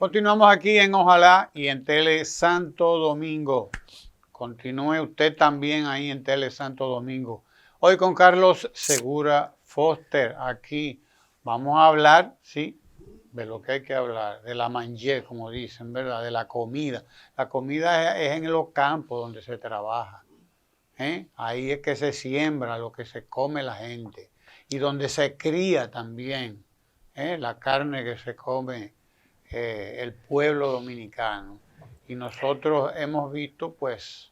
Continuamos aquí en Ojalá y en Tele Santo Domingo. Continúe usted también ahí en Tele Santo Domingo. Hoy con Carlos Segura Foster. Aquí vamos a hablar, sí, de lo que hay que hablar, de la manger, como dicen, ¿verdad? De la comida. La comida es en los campos donde se trabaja. Ahí es que se siembra lo que se come la gente. Y donde se cría también la carne que se come el pueblo dominicano. Y nosotros hemos visto, pues,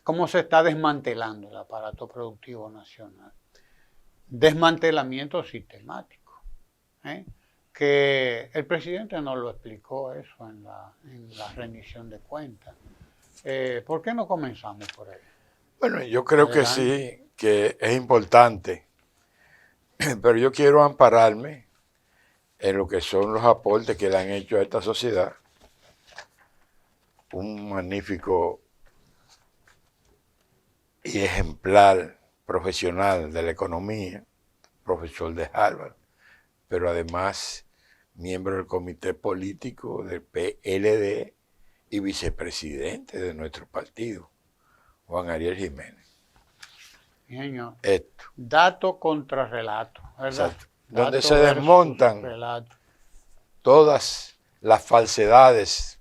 cómo se está desmantelando el aparato productivo nacional. Desmantelamiento sistemático. Que el presidente nos lo explicó eso en la rendición de cuentas. ¿Por qué no comenzamos por ahí? Bueno, yo creo que sí, que es importante, pero yo quiero ampararme en lo que son los aportes que le han hecho a esta sociedad. Un magnífico y ejemplar profesional de la economía, profesor de Harvard, pero además miembro del comité político del PLD y vicepresidente de nuestro partido, Juan Ariel Jiménez. Señor. Esto. Dato contra relato, ¿verdad? Exacto. Donde se desmontan todas las falsedades,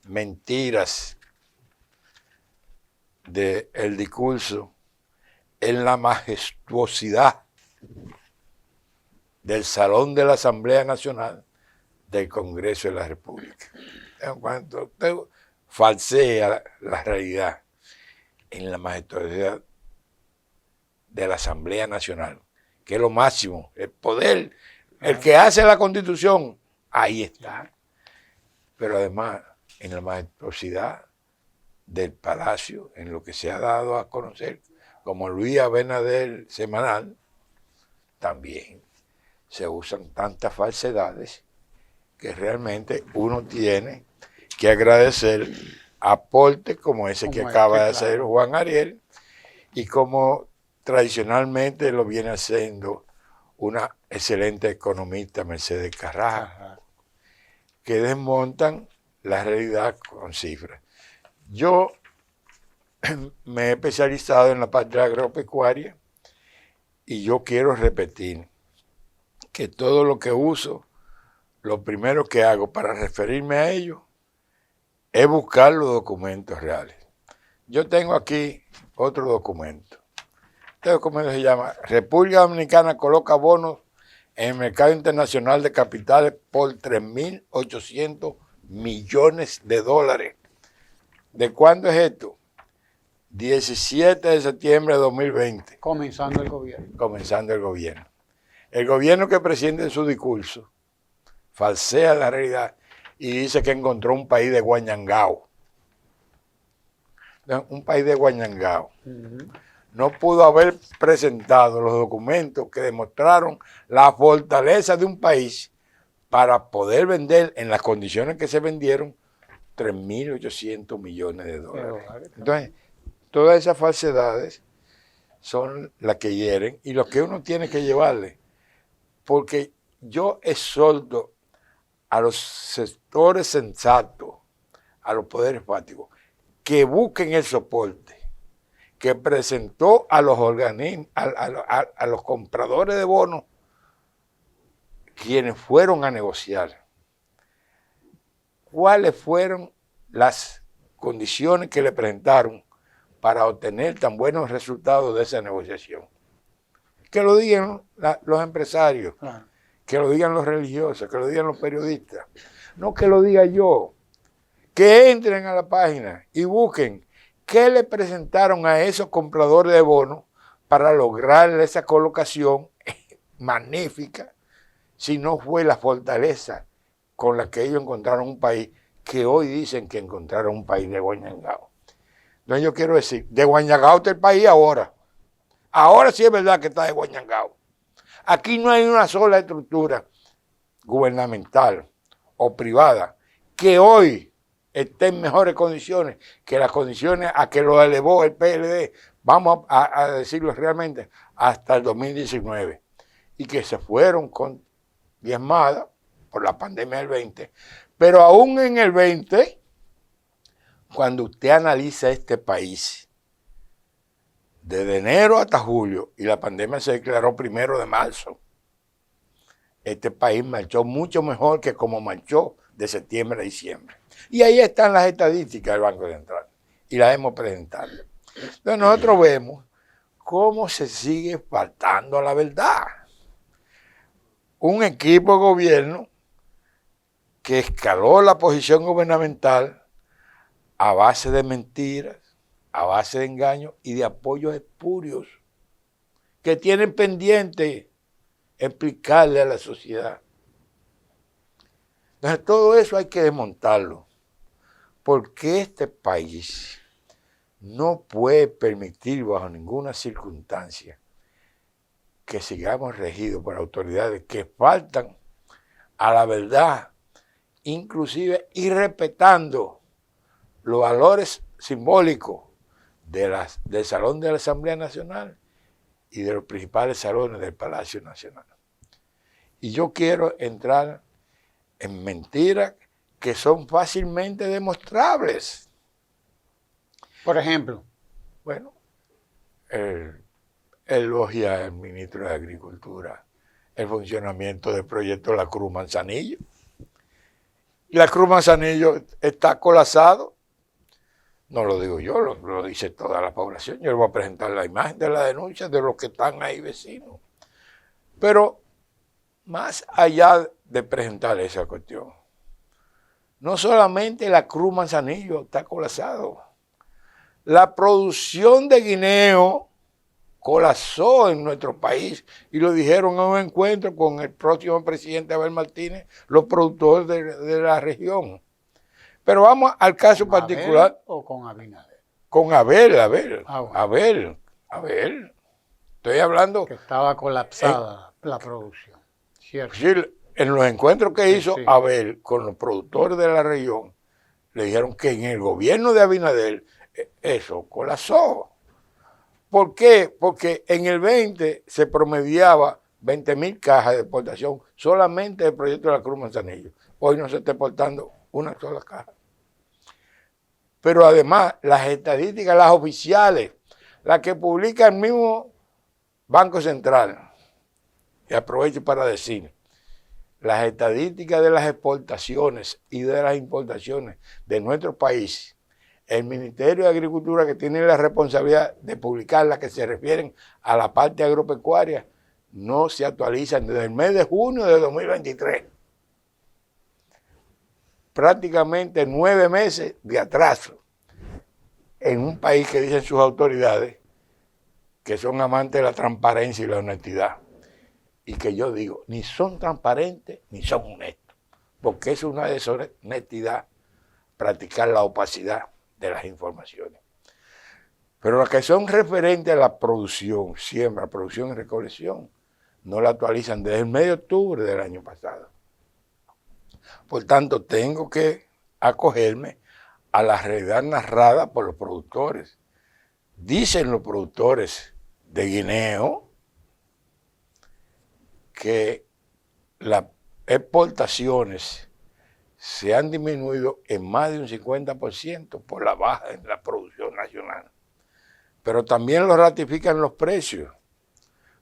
mentiras del discurso en la majestuosidad del Salón de la Asamblea Nacional del Congreso de la República. En cuanto usted falsea la realidad en la majestuosidad de la Asamblea Nacional, que es lo máximo, el poder, el que hace la Constitución, ahí está. Pero además, en la majestuosidad del Palacio, en lo que se ha dado a conocer como Luis Abinader Semanal, también se usan tantas falsedades que realmente uno tiene que agradecer aportes como ese que acaba de hacer Juan Ariel y como tradicionalmente lo viene haciendo una excelente economista, Mercedes Carrasco, que desmontan la realidad con cifras. Yo me he especializado en la parte agropecuaria y yo quiero repetir que todo lo que uso, lo primero que hago para referirme a ello es buscar los documentos reales. Yo tengo aquí otro documento. Este documento se llama República Dominicana coloca bonos en el mercado internacional de capitales por 3.800 millones de dólares. ¿De cuándo es esto? 17 de septiembre de 2020. Comenzando el gobierno. Comenzando el gobierno. El gobierno que presenta en su discurso falsea la realidad y dice que encontró un país de Guañangao. Un país de Guañangao. No pudo haber presentado los documentos que demostraron la fortaleza de un país para poder vender en las condiciones que se vendieron 3.800 millones de dólares. Entonces, todas esas falsedades son las que hieren y lo que uno tiene que llevarle. Porque yo exhorto a los sectores sensatos, a los poderes fácticos, que busquen el soporte que presentó a los organismos, a los compradores de bonos, quienes fueron a negociar. ¿Cuáles fueron las condiciones que le presentaron para obtener tan buenos resultados de esa negociación? Que lo digan los empresarios, que lo digan los religiosos, que lo digan los periodistas. No que lo diga yo. Que entren a la página y busquen qué le presentaron a esos compradores de bonos para lograr esa colocación magnífica, si no fue la fortaleza con la que ellos encontraron un país, que hoy dicen que encontraron un país de Guañangao. Entonces yo quiero decir, de Guañangao está el país ahora. Ahora sí es verdad que está de Guañangao. Aquí no hay una sola estructura gubernamental o privada que hoy esté en mejores condiciones que las condiciones a que lo elevó el PLD, vamos a decirlo realmente, hasta el 2019. Y que se fueron con diezmada por la pandemia del 20, pero aún en el 20, cuando usted analiza este país, desde enero hasta julio, y la pandemia se declaró 1 de marzo, este país marchó mucho mejor que como marchó de septiembre a diciembre. Y ahí están las estadísticas del Banco Central, y las hemos presentado. Entonces nosotros vemos cómo se sigue faltando a la verdad. Un equipo de gobierno que escaló la posición gubernamental a base de mentiras, a base de engaños y de apoyos espurios que tienen pendiente explicarle a la sociedad. Entonces todo eso hay que desmontarlo, porque este país no puede permitir bajo ninguna circunstancia que sigamos regidos por autoridades que faltan a la verdad, inclusive irrespetando los valores simbólicos del Salón de la Asamblea Nacional y de los principales salones del Palacio Nacional. Y yo quiero entrar en mentiras que son fácilmente demostrables. Por ejemplo. Bueno, elogia al ministro de Agricultura el funcionamiento del proyecto La Cruz Manzanillo. La Cruz Manzanillo está colapsado. No lo digo yo, lo dice toda la población. Yo le voy a presentar la imagen de la denuncia de los que están ahí vecinos. Pero más allá de presentar esa cuestión, no solamente la Cruz Manzanillo está colapsado. La producción de guineo colapsó en nuestro país y lo dijeron en un encuentro con el próximo presidente Abel Martínez, los productores de la región. Pero vamos al caso particular. ¿Abel o con Abinader? Con Abel. Bueno. Abel. Estoy hablando. Que estaba colapsada la producción. Cierto. Sí, en los encuentros que hizo Abel con los productores de la región, le dijeron que en el gobierno de Abinader eso colapsó. ¿Por qué? Porque en el 20 se promediaba 20,000 cajas de exportación solamente del proyecto de la Cruz Manzanillo. Hoy no se está exportando una sola caja. Pero además, las estadísticas, las oficiales, las que publica el mismo Banco Central, y aprovecho para decir, las estadísticas de las exportaciones y de las importaciones de nuestro país, el Ministerio de Agricultura, que tiene la responsabilidad de publicar las que se refieren a la parte agropecuaria, no se actualizan desde el mes de junio de 2023. Prácticamente 9 meses de atraso en un país que dicen sus autoridades que son amantes de la transparencia y la honestidad. Y que yo digo, ni son transparentes ni son honestos, porque es una deshonestidad practicar la opacidad de las informaciones. Pero las que son referentes a la producción, siembra, producción y recolección, no la actualizan desde el mes de octubre del año pasado. Por tanto, tengo que acogerme a la realidad narrada por los productores. Dicen los productores de guineo que las exportaciones se han disminuido en más de un 50% por la baja en la producción nacional. Pero también lo ratifican los precios.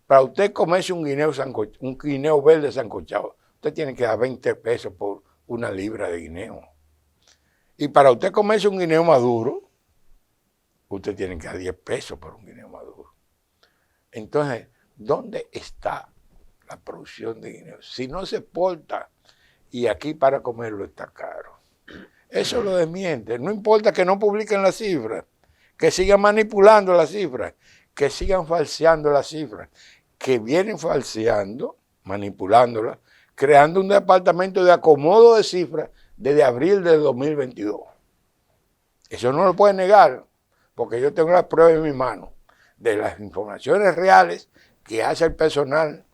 Para usted comerse un guineo verde sancochado, usted tiene que dar 20 pesos por una libra de guineo. Y para usted comerse un guineo maduro, usted tiene que dar 10 pesos por un guineo maduro. Entonces, ¿dónde está la producción de guineo? Si no se exporta, y aquí para comerlo está caro. Eso lo desmiente. No importa que no publiquen las cifras, que sigan manipulando las cifras, que sigan falseando las cifras, que vienen falseando, manipulándolas, creando un departamento de acomodo de cifras desde abril de 2022. Eso no lo puede negar, porque yo tengo las pruebas en mi mano de las informaciones reales que hace el personal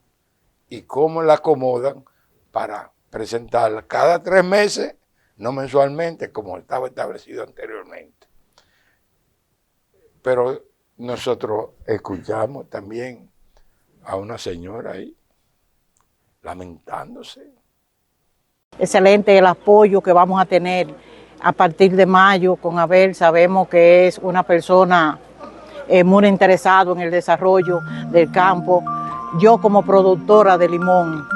y cómo la acomodan para presentarla cada 3 meses, no mensualmente, como estaba establecido anteriormente. Pero nosotros escuchamos también a una señora ahí lamentándose Excelente el apoyo que vamos a tener a partir de mayo con Abel. Sabemos que es una persona muy interesada en el desarrollo del campo. Yo como productora de limón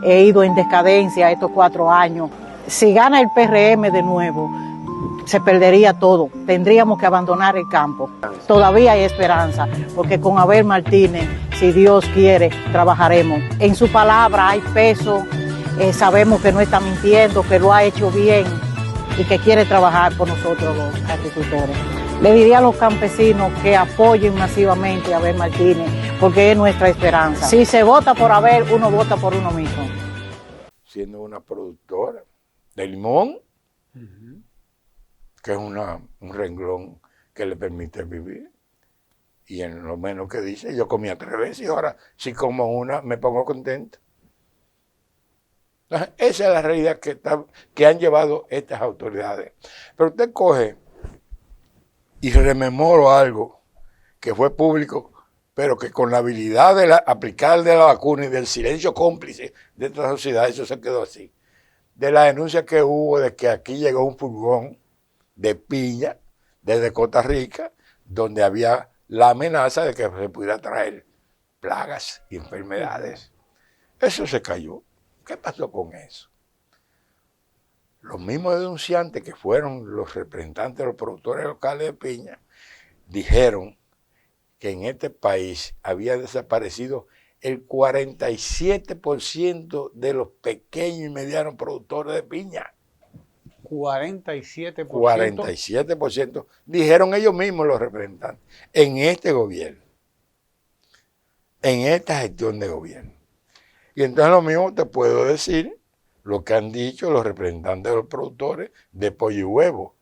he ido en decadencia estos 4 años. Si gana el PRM de nuevo, se perdería todo. Tendríamos que abandonar el campo. Todavía hay esperanza, porque con Abel Martínez, si Dios quiere, trabajaremos. En su palabra hay peso. Sabemos que no está mintiendo, que lo ha hecho bien y que quiere trabajar por nosotros los agricultores. Le diría a los campesinos que apoyen masivamente a Abel Martínez, porque es nuestra esperanza. Si se vota por Abel, uno vota por uno mismo. Siendo una productora de limón, que es un renglón que le permite vivir, y en lo menos que dice, yo comía 3 veces y ahora si como una me pongo contento. Esa es la realidad que han llevado estas autoridades. Pero usted coge y rememoro algo que fue público, pero que con la habilidad de aplicar de la vacuna y del silencio cómplice de esta sociedad, eso se quedó así. De la denuncia que hubo de que aquí llegó un furgón de piña desde Costa Rica, donde había la amenaza de que se pudiera traer plagas y enfermedades. Eso se cayó. ¿Qué pasó con eso? Los mismos denunciantes que fueron los representantes de los productores locales de piña dijeron que en este país había desaparecido el 47% de los pequeños y medianos productores de piña. 47%. 47%, dijeron ellos mismos los representantes, en este gobierno, en esta gestión de gobierno. Y entonces lo mismo te puedo decir lo que han dicho los representantes de los productores de pollo y huevo.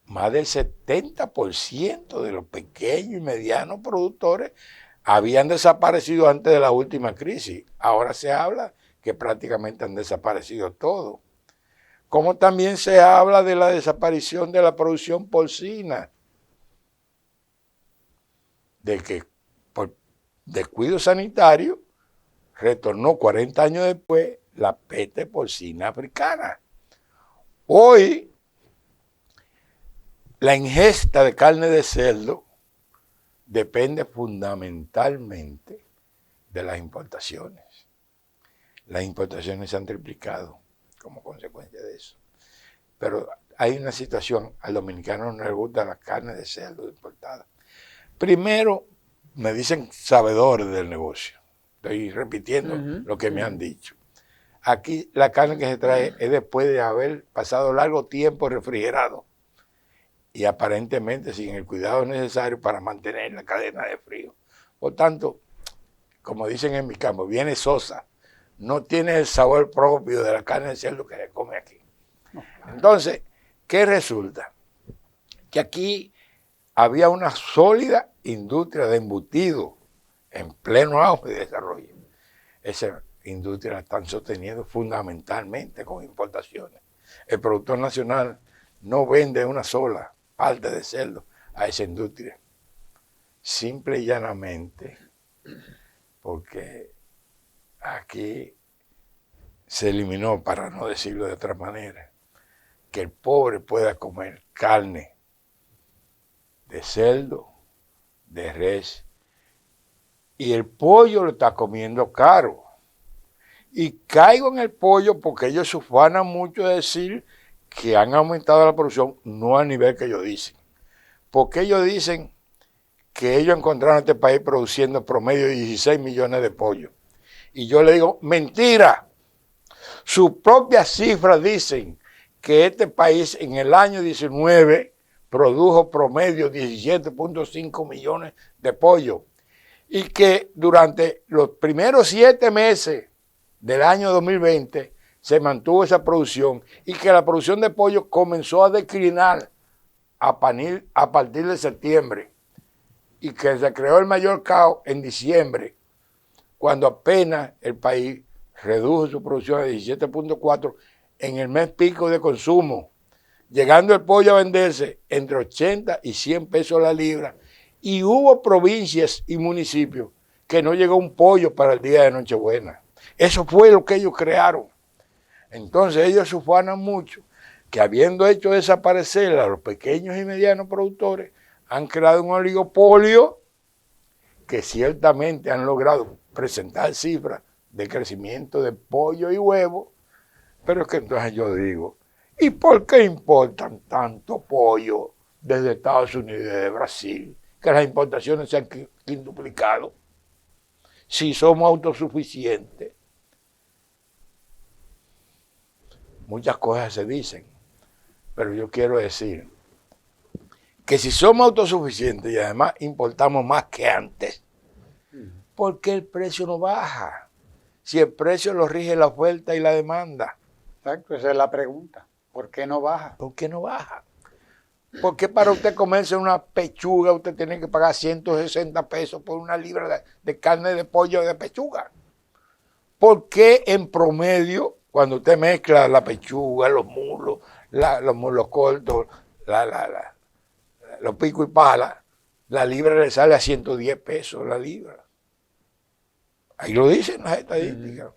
Más del 70% de los pequeños y medianos productores habían desaparecido antes de la última crisis. Ahora se habla que prácticamente han desaparecido todos. Como también se habla de la desaparición de la producción porcina, de que por descuido sanitario retornó 40 años después la peste porcina africana. Hoy, la ingesta de carne de cerdo depende fundamentalmente de las importaciones. Las importaciones se han triplicado como consecuencia de eso. Pero hay una situación, al dominicano no le gusta la carne de cerdo importada. Primero, me dicen sabedores del negocio. Estoy repitiendo lo que me han dicho. Aquí la carne que se trae es después de haber pasado largo tiempo refrigerado y aparentemente sin el cuidado necesario para mantener la cadena de frío. Por tanto, como dicen en mi campo, viene sosa. No tiene el sabor propio de la carne de cerdo que se come aquí. Entonces, ¿qué resulta? Que aquí había una sólida industria de embutido en pleno auge de desarrollo. Esa industria la están sosteniendo fundamentalmente con importaciones. El productor nacional no vende una sola parte de cerdo a esa industria. Simple y llanamente porque aquí se eliminó, para no decirlo de otra manera, que el pobre pueda comer carne de cerdo, de res, y el pollo lo está comiendo caro. Y caigo en el pollo porque ellos se ufanan mucho de decir que han aumentado la producción, no al nivel que ellos dicen. Porque ellos dicen que ellos encontraron este país produciendo promedio de 16 millones de pollos. Y yo le digo, mentira. Sus propias cifras dicen que este país en el año 19 produjo promedio 17.5 millones de pollo y que durante los primeros 7 meses del año 2020 se mantuvo esa producción y que la producción de pollo comenzó a declinar a partir de septiembre y que se creó el mayor caos en diciembre, cuando apenas el país redujo su producción a 17.4 en el mes pico de consumo, llegando el pollo a venderse entre 80 y 100 pesos la libra, y hubo provincias y municipios que no llegó un pollo para el día de Nochebuena. Eso fue lo que ellos crearon. Entonces ellos se ufanan mucho que habiendo hecho desaparecer a los pequeños y medianos productores, han creado un oligopolio que ciertamente han logrado presentar cifras de crecimiento de pollo y huevo, pero es que entonces yo digo, ¿y por qué importan tanto pollo desde Estados Unidos y de Brasil? Que las importaciones se han quintuplicado. Si somos autosuficientes. Muchas cosas se dicen, pero yo quiero decir que si somos autosuficientes y además importamos más que antes, ¿por qué el precio no baja? Si el precio lo rige la oferta y la demanda. Exacto, esa es la pregunta. ¿Por qué no baja? ¿Por qué no baja? ¿Por qué para usted comerse una pechuga usted tiene que pagar 160 pesos por una libra de carne de pollo de pechuga? ¿Por qué en promedio, cuando usted mezcla la pechuga, los muslos, los muslos cortos, los picos y pala, la libra le sale a 110 pesos la libra? Ahí lo dicen las estadísticas.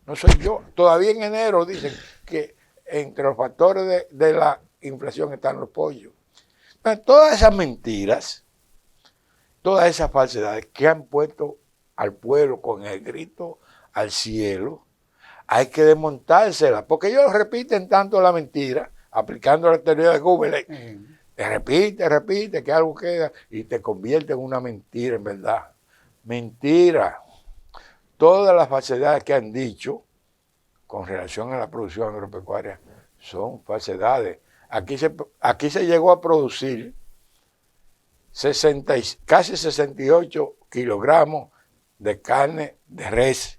No soy yo. Todavía en enero dicen que entre los factores de la inflación están los pollos. Pero todas esas mentiras, todas esas falsedades que han puesto al pueblo con el grito al cielo, hay que desmontárselas, porque ellos repiten tanto la mentira, aplicando la teoría de Google, repite, que algo queda, y te convierte en una mentira, en verdad. Mentira. Todas las falsedades que han dicho con relación a la producción agropecuaria son falsedades. Aquí se llegó a producir casi 68 kilogramos de carne de res.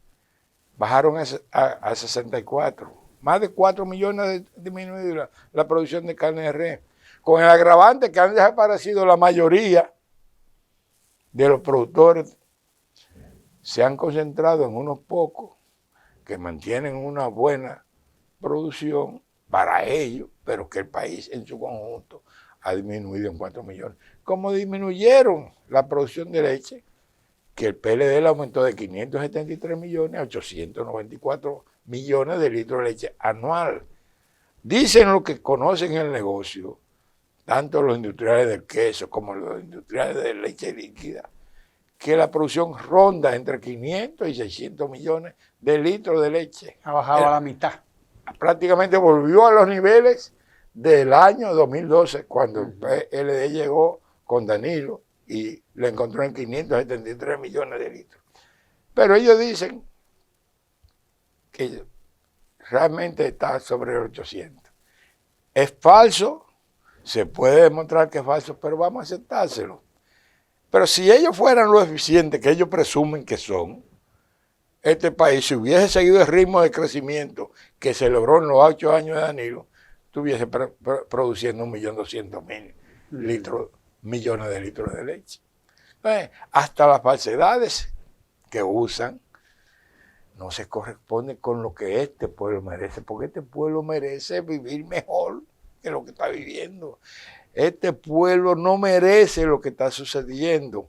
Bajaron a 64. Más de 4 millones disminuido la producción de carne de res. Con el agravante que han desaparecido la mayoría de los productores, se han concentrado en unos pocos que mantienen una buena producción para ellos, pero que el país en su conjunto ha disminuido en 4 millones. Como disminuyeron la producción de leche, que el PLD le aumentó de 573 millones a 894 millones de litros de leche anual. Dicen los que conocen el negocio, tanto los industriales del queso como los industriales de leche líquida, que la producción ronda entre 500 y 600 millones de litros de leche. Ha bajado a la mitad. Prácticamente volvió a los niveles del año 2012, cuando el PLD llegó con Danilo y le encontró en 573 millones de litros. Pero ellos dicen que realmente está sobre 800. Es falso, se puede demostrar que es falso, pero vamos a aceptárselo. Pero si ellos fueran lo eficientes que ellos presumen que son, este país, si hubiese seguido el ritmo de crecimiento que se logró en los 8 años de Danilo, estuviese produciendo 1.200.000 millones de litros de leche. Entonces, hasta las falsedades que usan no se corresponden con lo que este pueblo merece, porque este pueblo merece vivir mejor que lo que está viviendo. Este pueblo no merece lo que está sucediendo.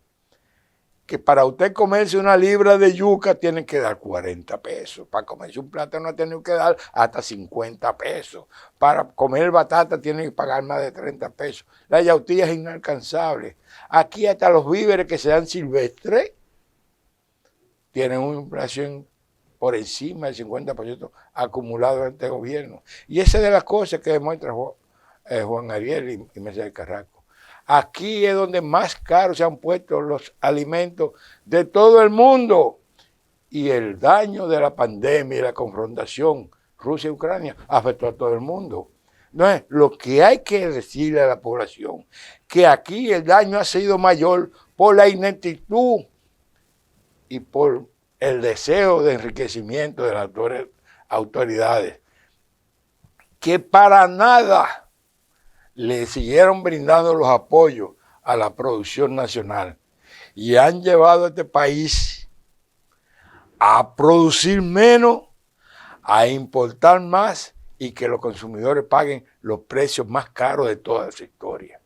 Que para usted comerse una libra de yuca tiene que dar 40 pesos. Para comerse un plátano ha tenido que dar hasta 50 pesos. Para comer batata tiene que pagar más de 30 pesos. La yautía es inalcanzable. Aquí hasta los víveres que se dan silvestres tienen una inflación por encima del 50% acumulado en este gobierno. Y esa es de las cosas que demuestra Juan Ariel y Mercedes Carrasco. Aquí es donde más caros se han puesto los alimentos de todo el mundo. Y el daño de la pandemia y la confrontación Rusia-Ucrania afectó a todo el mundo. Entonces, lo que hay que decirle a la población, que aquí el daño ha sido mayor por la ineptitud y por el deseo de enriquecimiento de las autoridades, que para nada le siguieron brindando los apoyos a la producción nacional y han llevado a este país a producir menos, a importar más y que los consumidores paguen los precios más caros de toda su historia.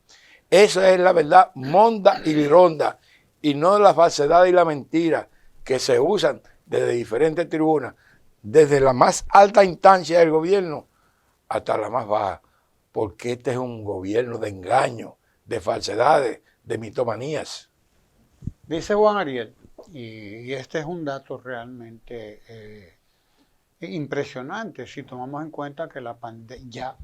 Esa es la verdad monda y lironda, y no la falsedad y la mentira que se usan desde diferentes tribunas desde la más alta instancia del gobierno hasta la más baja, porque este es un gobierno de engaño, de falsedades, de mitomanías. Dice Juan Ariel, y este es un dato realmente impresionante si tomamos en cuenta que la pandemia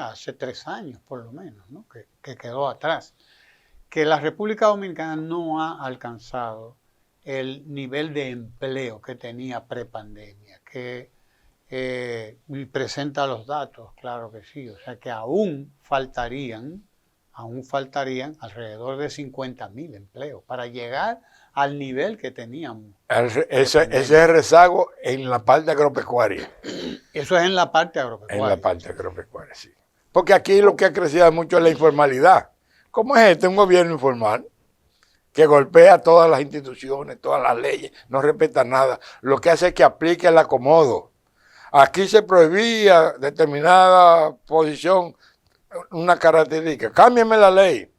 hace 3 años por lo menos, ¿no? que quedó atrás, que la República Dominicana no ha alcanzado el nivel de empleo que tenía prepandemia, que presenta los datos, claro que sí, o sea que aún faltarían alrededor de 50.000 empleos para llegar al nivel que teníamos. Ese es el rezago en la parte agropecuaria. Eso es en la parte agropecuaria. En la parte agropecuaria, sí. Porque aquí lo que ha crecido mucho es la informalidad. ¿Cómo es un gobierno informal? Que golpea todas las instituciones, todas las leyes, no respeta nada. Lo que hace es que aplique el acomodo. Aquí se prohibía determinada posición, una característica. Cámbiame la ley.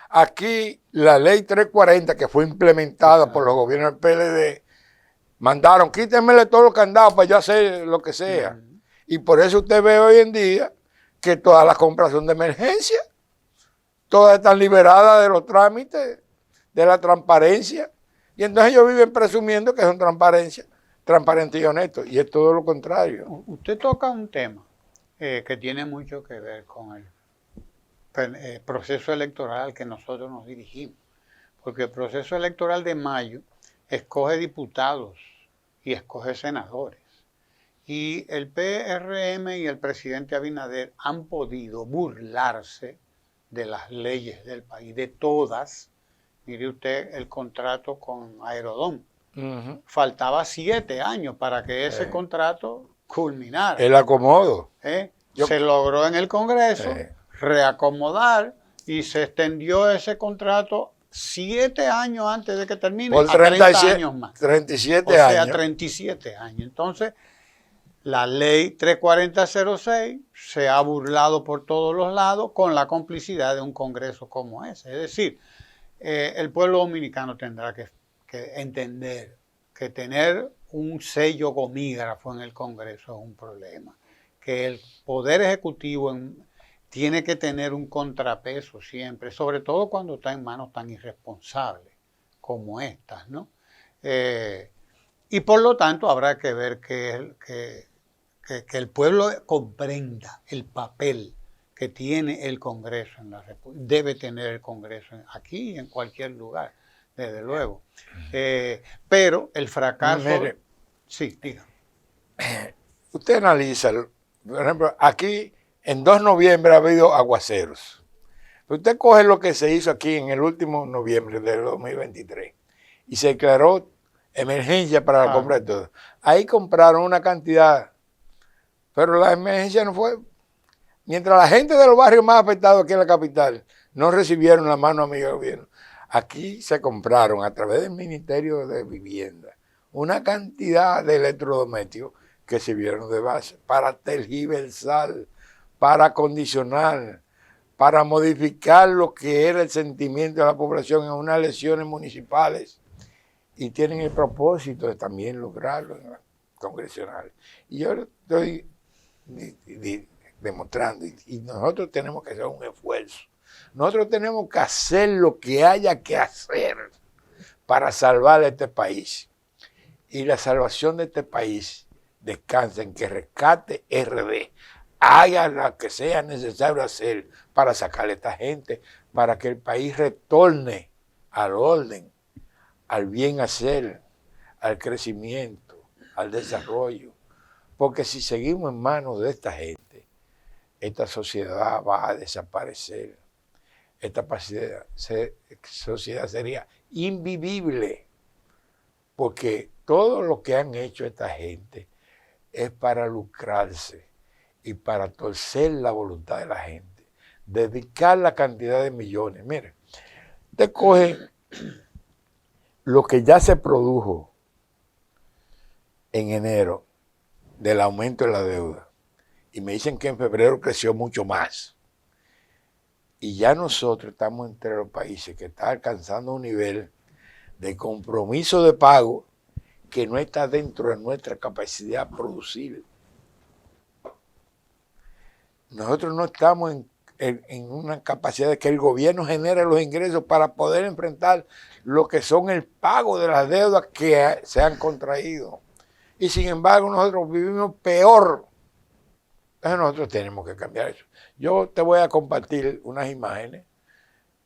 Aquí la ley 340, que fue implementada por los gobiernos del PLD, mandaron, quítenmele todos los candados para yo hacer lo que sea. Y por eso usted ve hoy en día que todas las compras son de emergencia. Todas están liberadas de los trámites, de la transparencia. Y entonces ellos viven presumiendo que son transparentes y honestos. Y es todo lo contrario. Usted toca un tema que tiene mucho que ver con el proceso electoral al que nosotros nos dirigimos. Porque el proceso electoral de mayo escoge diputados y escoge senadores. Y el PRM y el presidente Abinader han podido burlarse de las leyes del país, de todas. Mire usted el contrato con Aerodón. Faltaba 7 años para que ese contrato culminara. El acomodo. Se logró en el Congreso reacomodar y se extendió ese contrato 7 años antes de que termine por a 30 años más. 37 años. O sea, 37 años. Entonces, la ley 34006 se ha burlado por todos los lados con la complicidad de un Congreso como ese. Es decir, el pueblo dominicano tendrá que entender que tener un sello gomígrafo en el Congreso es un problema, que el Poder Ejecutivo tiene que tener un contrapeso siempre, sobre todo cuando está en manos tan irresponsables como estas, ¿no? Y por lo tanto habrá que ver que el pueblo comprenda el papel que tiene el Congreso en la República. Debe tener el Congreso aquí y en cualquier lugar, desde luego. Pero el fracaso... Mire, sí, diga. Usted analiza, por ejemplo, aquí en 2 de noviembre ha habido aguaceros. Usted coge lo que se hizo aquí en el último noviembre del 2023 y se declaró emergencia para la compra de todo. Ahí compraron una cantidad, pero la emergencia no fue... Mientras la gente de los barrios más afectados aquí en la capital no recibieron la mano amiga del gobierno, aquí se compraron a través del Ministerio de Vivienda una cantidad de electrodomésticos que sirvieron de base para tergiversar, para condicionar, para modificar lo que era el sentimiento de la población en unas elecciones municipales, y tienen el propósito de también lograrlo en las congresionales. Y yo estoy demostrando, y nosotros tenemos que hacer un esfuerzo. Nosotros tenemos que hacer lo que haya que hacer para salvar a este país. Y la salvación de este país descansa en que Rescate RD haga lo que sea necesario hacer para sacar a esta gente, para que el país retorne al orden, al bien hacer, al crecimiento, al desarrollo. Porque si seguimos en manos de esta gente, esta sociedad va a desaparecer. Esta sociedad sería invivible, porque todo lo que han hecho esta gente es para lucrarse y para torcer la voluntad de la gente, dedicar la cantidad de millones. Mire, usted coge lo que ya se produjo en enero del aumento de la deuda y me dicen que en febrero creció mucho más. Y ya nosotros estamos entre los países que están alcanzando un nivel de compromiso de pago que no está dentro de nuestra capacidad producir. Nosotros no estamos en una capacidad de que el gobierno genere los ingresos para poder enfrentar lo que son el pago de las deudas que se han contraído. Y sin embargo nosotros vivimos peor. Entonces nosotros tenemos que cambiar eso. Yo te voy a compartir unas imágenes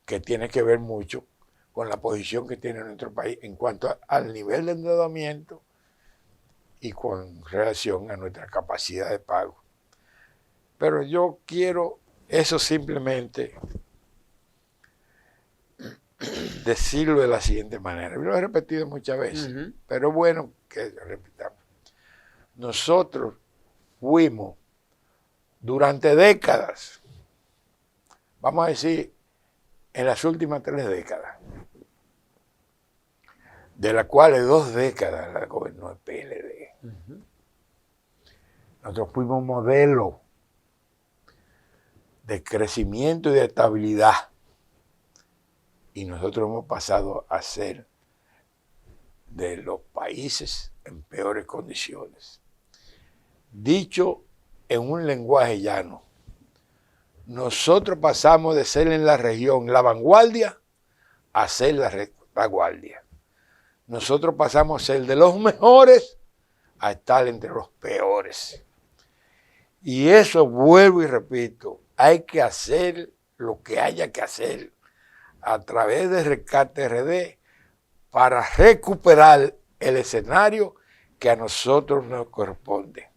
que tienen que ver mucho con la posición que tiene nuestro país en cuanto al nivel de endeudamiento y con relación a nuestra capacidad de pago. Pero yo quiero eso simplemente decirlo de la siguiente manera. Yo lo he repetido muchas veces, pero es bueno que lo repitamos. Nosotros fuimos durante décadas, vamos a decir, en las últimas 3 décadas, de las cuales 2 décadas la gobernó el PLD. Nosotros fuimos modelo de crecimiento y de estabilidad. Y nosotros hemos pasado a ser de los países en peores condiciones. Dicho en un lenguaje llano, nosotros pasamos de ser en la región la vanguardia a ser la retaguardia. Nosotros pasamos a ser de los mejores a estar entre los peores. Y eso, vuelvo y repito, hay que hacer lo que haya que hacer a través de Rescate RD para recuperar el escenario que a nosotros nos corresponde.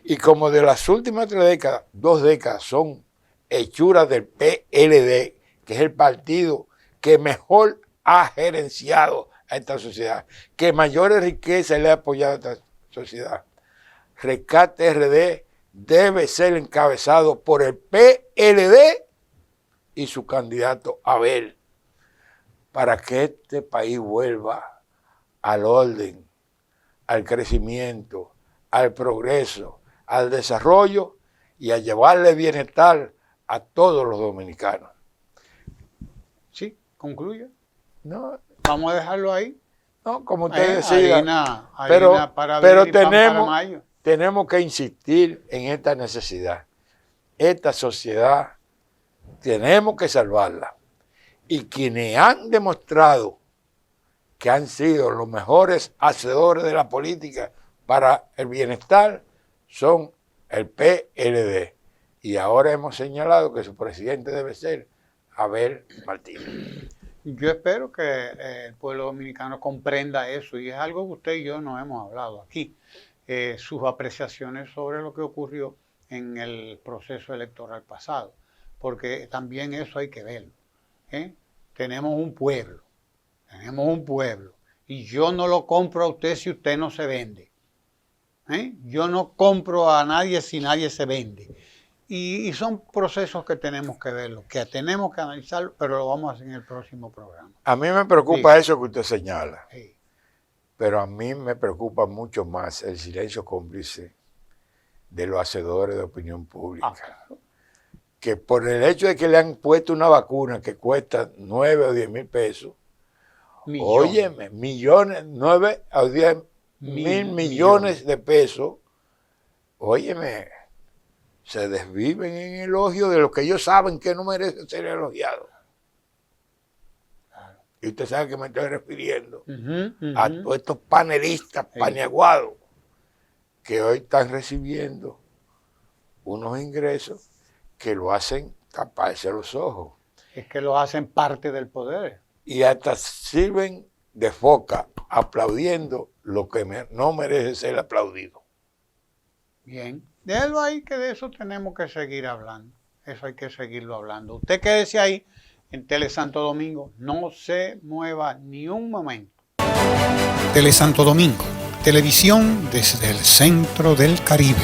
Y como de las últimas 3 décadas, 2 décadas son hechuras del PLD, que es el partido que mejor ha gerenciado a esta sociedad, que mayores riquezas le ha apoyado a esta sociedad. Rescate RD debe ser encabezado por el PLD y su candidato Abel, para que este país vuelva al orden, al crecimiento, al progreso, al desarrollo y a llevarle bienestar a todos los dominicanos. Sí, concluye. No, vamos a dejarlo ahí. No, como usted decía, harina para pero abril y pan para mayo. Tenemos que insistir en esta necesidad. Esta sociedad tenemos que salvarla. Y quienes han demostrado que han sido los mejores hacedores de la política para el bienestar son el PLD. Y ahora hemos señalado que su presidente debe ser Abel Martínez. Yo espero que el pueblo dominicano comprenda eso, y es algo que usted y yo no hemos hablado aquí. Sus apreciaciones sobre lo que ocurrió en el proceso electoral pasado, porque también eso hay que verlo. Tenemos un pueblo, y yo no lo compro a usted si usted no se vende. Yo no compro a nadie si nadie se vende. Y son procesos que tenemos que verlo, que tenemos que analizarlo, pero lo vamos a hacer en el próximo programa. A mí me preocupa eso que usted señala, Sí. Pero a mí me preocupa mucho más el silencio cómplice de los hacedores de opinión pública. Claro. Que por el hecho de que le han puesto una vacuna que cuesta 9 o 10 mil pesos, óyeme, millones, 9 o 10 mil millones de pesos, óyeme, se desviven en elogio de lo que ellos saben que no merece ser elogiado. Claro. Y usted sabe que me estoy refiriendo a todos estos panelistas paniaguados que hoy están recibiendo unos ingresos que lo hacen taparse los ojos. Es que lo hacen parte del poder. Y hasta sirven de foca aplaudiendo lo que no merece ser aplaudido. Bien, déjelo ahí, que de eso tenemos que seguir hablando. Eso hay que seguirlo hablando. Usted quédese ahí en Tele Santo Domingo. No se mueva ni un momento. Tele Santo Domingo, televisión desde el centro del Caribe.